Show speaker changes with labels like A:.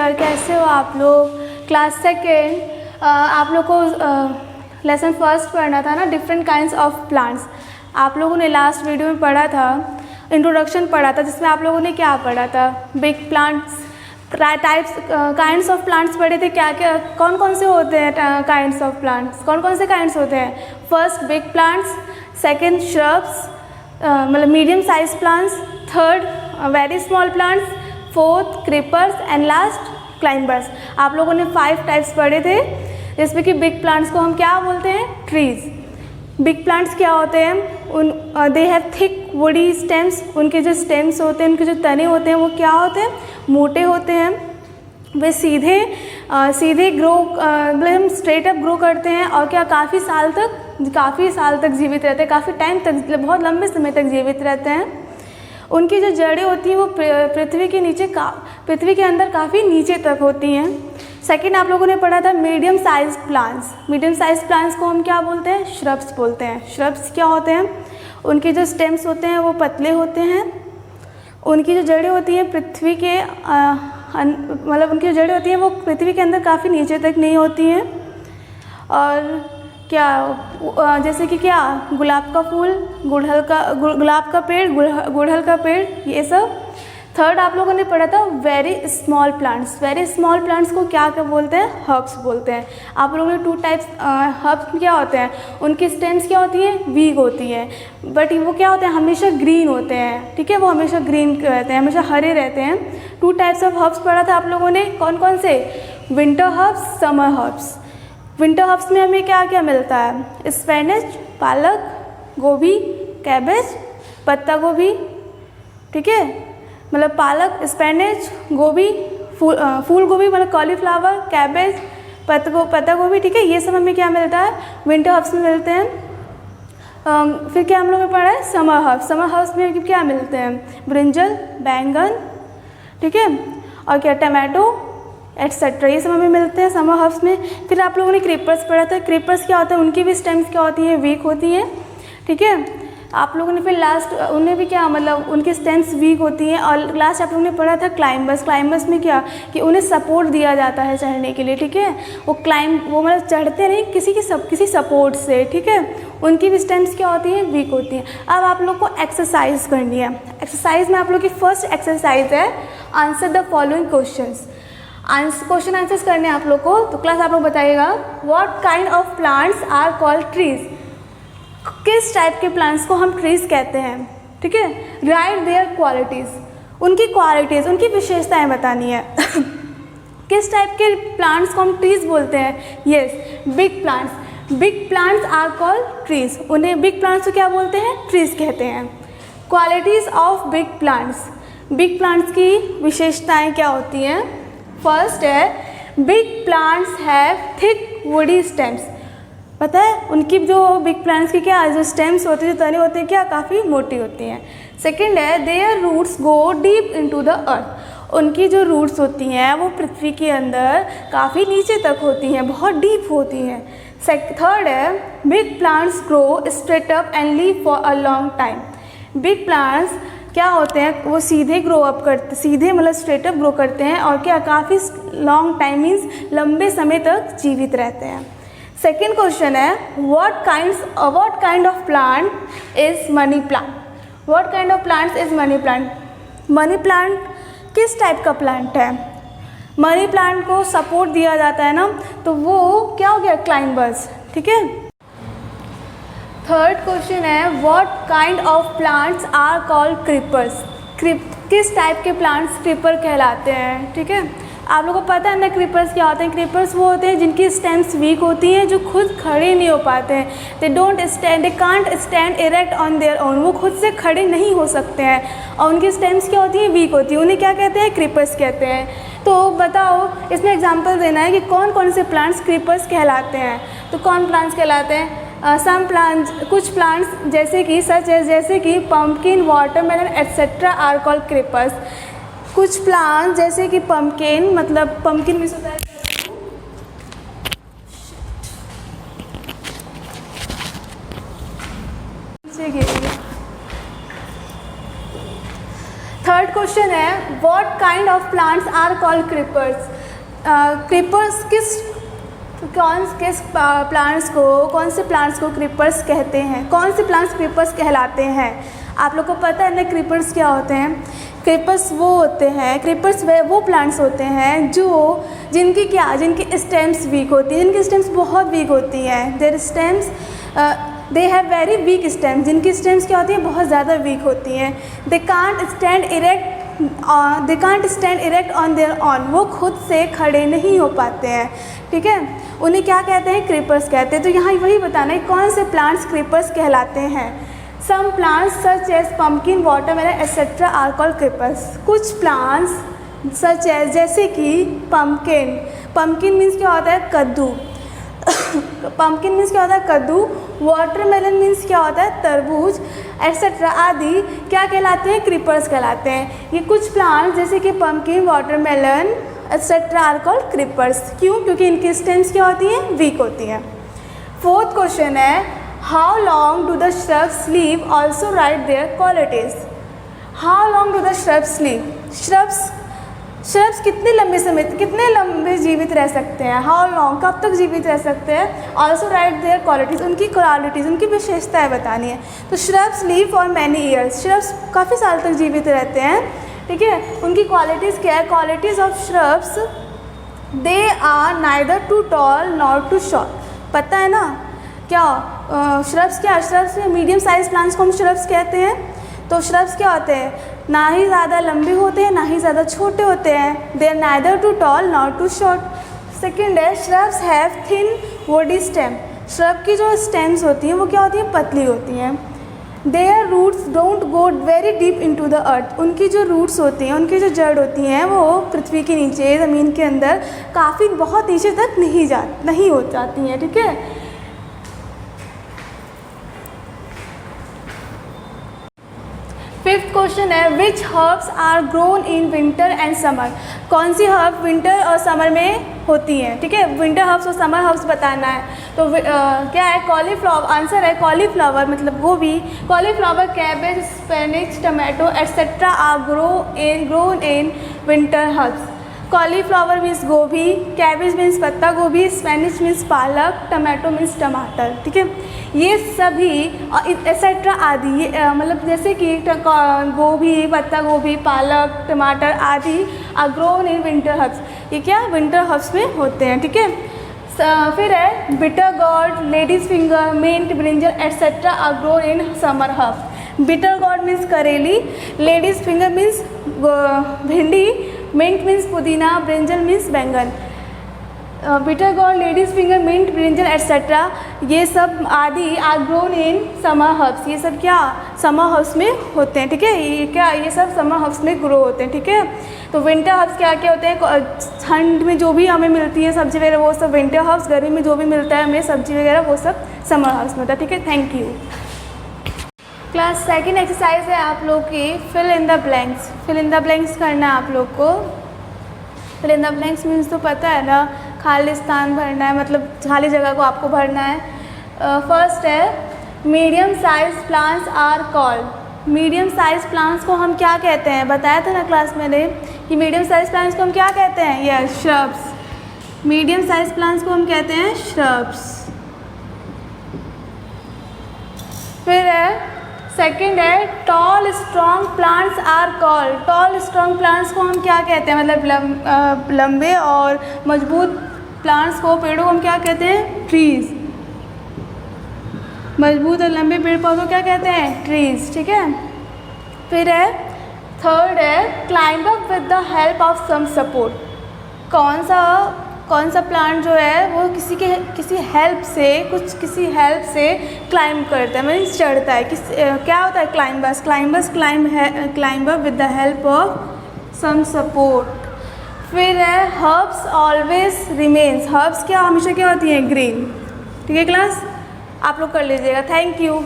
A: Dear, कैसे हो आप लोग। क्लास सेकेंड, आप लोग को लेसन फर्स्ट पढ़ना था ना, डिफरेंट काइंड्स ऑफ प्लांट्स। आप लोगों ने लास्ट वीडियो में पढ़ा था, इंट्रोडक्शन पढ़ा था, जिसमें आप लोगों ने क्या पढ़ा था, big plants, types, kinds of plants पढ़े थे। क्या क्या कौन कौन से होते हैं काइंड्स ऑफ प्लांट्स, कौन कौन से काइंड्स होते हैं। First big plants, second shrubs मतलब medium size plants, third very small plants, fourth creepers and last climbers. आप लोगों ने 5 टाइप्स पढ़े थे, जिसमें कि बिग प्लांट्स को हम क्या बोलते हैं, ट्रीज़। बिग प्लांट्स क्या होते हैं, they have thick woody stems. उनके जो स्टेम्स होते हैं, उनके जो तने होते हैं वो क्या होते हैं, मोटे होते हैं। वे सीधे ग्रो मतलब स्ट्रेट अप ग्रो करते हैं और क्या काफ़ी साल तक जीवित रहते हैं, काफ़ी टाइम तक, बहुत लंबे समय तक जीवित रहते हैं। उनकी जो जड़ें होती हैं वो पृथ्वी के अंदर काफ़ी नीचे तक होती हैं। सेकंड आप लोगों ने पढ़ा था medium size plants. Medium size plants को हम क्या बोलते हैं, श्रब्स बोलते हैं। श्रब्स क्या होते हैं, उनके जो स्टेम्स होते हैं वो पतले होते हैं। उनकी जो जड़ें होती हैं पृथ्वी के मतलब उनकी जो जड़ें होती हैं वो पृथ्वी के अंदर काफ़ी नीचे तक नहीं होती हैं। और क्या जैसे कि क्या, गुलाब का फूल, गुलाब का पेड़, गुड़हल का पेड़, ये सब। थर्ड आप लोगों ने पढ़ा था very small plants. Very small plants को क्या बोलते हैं, हर्ब्स बोलते हैं। आप लोगों ने 2 टाइप्स हर्ब्स क्या होते हैं, उनकी स्टेम्स क्या होती हैं, वीक होती है, बट वो क्या होते हैं, हमेशा ग्रीन होते हैं। ठीक है, वो हमेशा ग्रीन रहते हैं, हमेशा हरे रहते हैं। 2 टाइप्स ऑफ हर्ब्स पढ़ा था आप लोगों ने, कौन कौन से, winter herbs, summer herbs. Winter herbs में हमें क्या क्या मिलता है, स्पेनिश, पालक, गोभी, कैबेज, पत्ता गोभी। ठीक है, मतलब पालक, स्पेनिश, गोभी, फूल गोभी मतलब कॉलीफ्लावर, कैबेज, पत्ता गोभी। ठीक है, ये सब हमें क्या मिलता है, विंटर हर्ब्स में मिलते हैं। फिर क्या हम लोगों ने पढ़ा है, समर हर्ब्स। समर हर्ब्स में क्या मिलते हैं, ब्रिंजल, बैंगन, ठीक है, और क्या, टमाटो एटसेट्रा, ये सब हमें मिलते हैं समर हर्ब्स में। फिर आप लोगों ने क्रीपर्स पढ़ा था। क्रीपर्स क्या होता है, उनकी भी स्टेम्स क्या होती हैं, वीक होती हैं। ठीक है, आप लोगों ने फिर लास्ट उन्हें भी क्या, मतलब उनकी स्टेम्स वीक होती हैं। और लास्ट आप लोगों ने पढ़ा था क्लाइंबर्स। क्लाइंबर्स में क्या, कि उन्हें सपोर्ट दिया जाता है चढ़ने के लिए। ठीक है, वो मतलब चढ़ते नहीं, किसी सपोर्ट से। ठीक है, उनकी भी स्टेम्स क्या होती हैं, वीक होती हैं। अब आप लोग को एक्सरसाइज करनी है। एक्सरसाइज में आप लोग की फर्स्ट एक्सरसाइज है, answer the following questions. Question answers करने हैं आप लोग को। तो क्लास आप लोग बताइएगा, what kind of plants are called trees. किस टाइप के प्लांट्स को हम ट्रीज कहते हैं। ठीक है, राइट देयर क्वालिटीज़, उनकी क्वालिटीज़, उनकी विशेषताएं बतानी है। किस टाइप के प्लांट्स को हम ट्रीज बोलते हैं, yes, big plants. Big plants are called trees. उन्हें बिग प्लांट्स को क्या बोलते हैं, ट्रीज कहते हैं। Qualities of big plants, big plants की विशेषताएं क्या होती हैं। फर्स्ट है, big plants have thick woody stems. पता है उनकी जो बिग प्लांट्स की क्या, जो स्टेम्स होती हैं, जो तने होते हैं, क्या काफ़ी मोटी होती हैं। सेकंड है, their roots go deep into the earth. उनकी जो रूट्स होती हैं वो पृथ्वी के अंदर काफ़ी नीचे तक होती हैं, बहुत डीप होती हैं। थर्ड है, big plants grow straight up and leave for a long time. Big plants क्या होते हैं, वो सीधे मतलब स्ट्रेट अप ग्रो करते हैं और क्या काफ़ी लॉन्ग टाइम मीन्स लंबे समय तक जीवित रहते हैं। सेकेंड क्वेश्चन है, what kind of plant is money plant. What kind of plants is money plant. Money plant किस टाइप का प्लांट है। मनी प्लांट को सपोर्ट दिया जाता है ना, तो वो क्या हो गया, क्लाइंबर्स। ठीक है, थर्ड क्वेश्चन है, what kind of plants are called creepers. किस टाइप के प्लांट्स क्रीपर कहलाते हैं। ठीक है, आप लोगों को पता है ना क्रीपर्स क्या होते हैं। क्रीपर्स वो होते हैं जिनकी स्टेम्स वीक होती हैं, जो खुद खड़े नहीं हो पाते हैं। They can't stand erect on their own. वो खुद से खड़े नहीं हो सकते हैं और उनकी स्टेम्स क्या होती हैं, वीक होती हैं। उन्हें क्या कहते हैं, क्रीपर्स कहते हैं। तो बताओ, इसमें एग्जाम्पल देना है कि कौन कौन से प्लांट्स क्रीपर्स कहलाते हैं। तो कौन प्लांट्स कहलाते हैं, सम प्लांट्स, कुछ प्लांट्स जैसे कि pumpkin, watermelon etcetera are called creepers. कुछ प्लांट्स जैसे कि पम्पकिन, मतलब पम्पकिन भी होता है। थर्ड क्वेश्चन क्वेश्चन है what kind of plants are called creepers. Creepers कौन से प्लांट्स को क्रीपर्स कहते हैं, कौन से प्लांट्स क्रीपर्स कहलाते हैं। आप लोग को पता है ना क्रीपर्स क्या होते हैं। क्रीपर्स वो होते हैं, क्रीपर्स वो प्लांट्स होते हैं जिनकी स्टेम्स वीक होती हैं, जिनकी स्टेम्स बहुत वीक होती हैं। Their stems they have very weak stems, जिनकी स्टेम्स क्या होती हैं, बहुत ज़्यादा वीक होती हैं। They can't stand erect on their own, वो खुद से खड़े नहीं हो पाते हैं, ठीक है। उन्हें क्या कहते हैं, क्रीपर्स कहते हैं। तो यहाँ वही बताना है कौन से प्लांट्स क्रीपर्स कहलाते हैं। Some plants such as pumpkin, watermelon etcetera are called creepers. कुछ प्लांट्स सच एज जैसे कि पम्पकिन मीन्स क्या होता है, कद्दू। पम्पकिन मीन्स क्या होता है, कद्दू। वाटरमेलन मीन्स क्या होता है, तरबूज, एट्सेट्रा आदि क्या कहलाते हैं, क्रीपर्स कहलाते हैं। ये कुछ प्लांट्स जैसे कि pumpkin, watermelon etcetera are called creepers. क्यों? क्योंकि इनकी स्टेम्स क्या होती हैं, वीक होती हैं। फोर्थ क्वेश्चन है how long do the shrubs leave, also right there qualities. How long do the shrubs leave, shrubs कितने लंबे जीवित रह सकते हैं, हाउ लॉन्ग कब तक जीवित रह सकते हैं। ऑल्सो राइट देयर क्वालिटीज़, उनकी क्वालिटीज़ उनकी विशेषताएं बतानी है। तो shrubs leave for many years, shrubs काफ़ी साल तक जीवित रहते हैं, ठीक है। उनकी क्वालिटीज़ क्या है, qualities of shrubs, they are neither too tall nor too short. पता है ना क्या श्रब्स में मीडियम साइज प्लांट्स को हम श्रब्स कहते हैं। तो श्रब्स क्या होते हैं, ना ही ज़्यादा लंबे होते हैं ना ही ज़्यादा छोटे होते हैं। They are neither too tall not too short. Second है shrubs have thin woody stem, shrub की जो स्टेम्स होती हैं वो क्या होती हैं, पतली होती हैं। Their roots don't go very deep into the earth, उनकी जो रूट्स होती हैं, उनकी जो जड़ होती हैं वो पृथ्वी के नीचे, ज़मीन के अंदर काफ़ी बहुत नीचे तक नहीं हो जाती हैं, ठीक है। फिफ्थ क्वेश्चन है which herbs are grown in winter and summer. कौन सी हर्ब विंटर और समर में होती हैं, ठीक है। विंटर हर्ब्स और समर हर्ब्स बताना है। तो क्या है, कॉलीफ्लावर। आंसर है कॉलीफ्लावर मतलब गोभी। Cauliflower, cabbage, spinach, tomato etcetera are grown in winter herbs. Cauliflower means गोभी, कैबेज मीन्स पत्ता गोभी, स्पेनिच मीन्स पालक, टमाटो मीन्स टमाटर, ठीक है। ये सभी एट्सेट्रा आदि ये मतलब जैसे कि गोभी, पत्ता गोभी, पालक, टमाटर आदि are grown in winter herbs, ये क्या विंटर हर्ब्स में होते हैं, ठीक है। फिर है bitter gourd, ladies finger, mint, brinjal etcetera are grown in summer herbs. Bitter gourd means करेली, लेडीज फिंगर मीन्स भिंडी, मिंट मीन्स पुदीना, ब्रिंजल मीन्स बैंगन। Bitter gourd, ladies finger, mint, brinjal etcetera ये सब आदि are grown in summer herbs, ये सब क्या समर हर्ब्स में होते हैं, ठीक है। ये सब समर हर्ब्स में ग्रो होते हैं, ठीक है। तो विंटर हर्ब्स क्या क्या होते हैं, ठंड में जो भी हमें मिलती है सब्जी वगैरह वो सब विंटर हर्ब्स, गर्मी में जो भी मिलता है हमें सब्जी वगैरह वो सब समर हर्ब्स में होता है, ठीक है। Thank you. Class second exercise है आप लोग की fill in the blanks. Fill in the blanks करना है आप लोग को। Fill in the blanks means तो पता है ना, खाली स्थान भरना है, मतलब खाली जगह को आपको भरना है। फर्स्ट है medium size plants are called. Medium size plants को हम क्या कहते हैं, बताया था ना क्लास मैंने कि मीडियम साइज प्लांट्स को हम क्या कहते हैं, yes shrubs. Medium size plants को हम कहते हैं श्रब्स। फिर है सेकेंड है tall strong plants are called. Tall strong plants को हम क्या कहते हैं, मतलब लंबे और मजबूत प्लांट्स को, पेड़ों को हम क्या कहते हैं, ट्रीज। मजबूत और लंबे पेड़ पौधों क्या कहते हैं, ट्रीज, ठीक है। फिर है थर्ड है climb up with the help of some support. कौन सा प्लांट जो है वो किसी हेल्प से क्लाइंब करता है, मीन्स चढ़ता है। क्या होता है, climbers climb up with the help of some support. फिर है हर्ब्स ऑलवेज रिमेन्स। हर्ब्स क्या हमेशा क्या होती हैं, ग्रीन, ठीक है क्लास। आप लोग कर लीजिएगा। Thank you.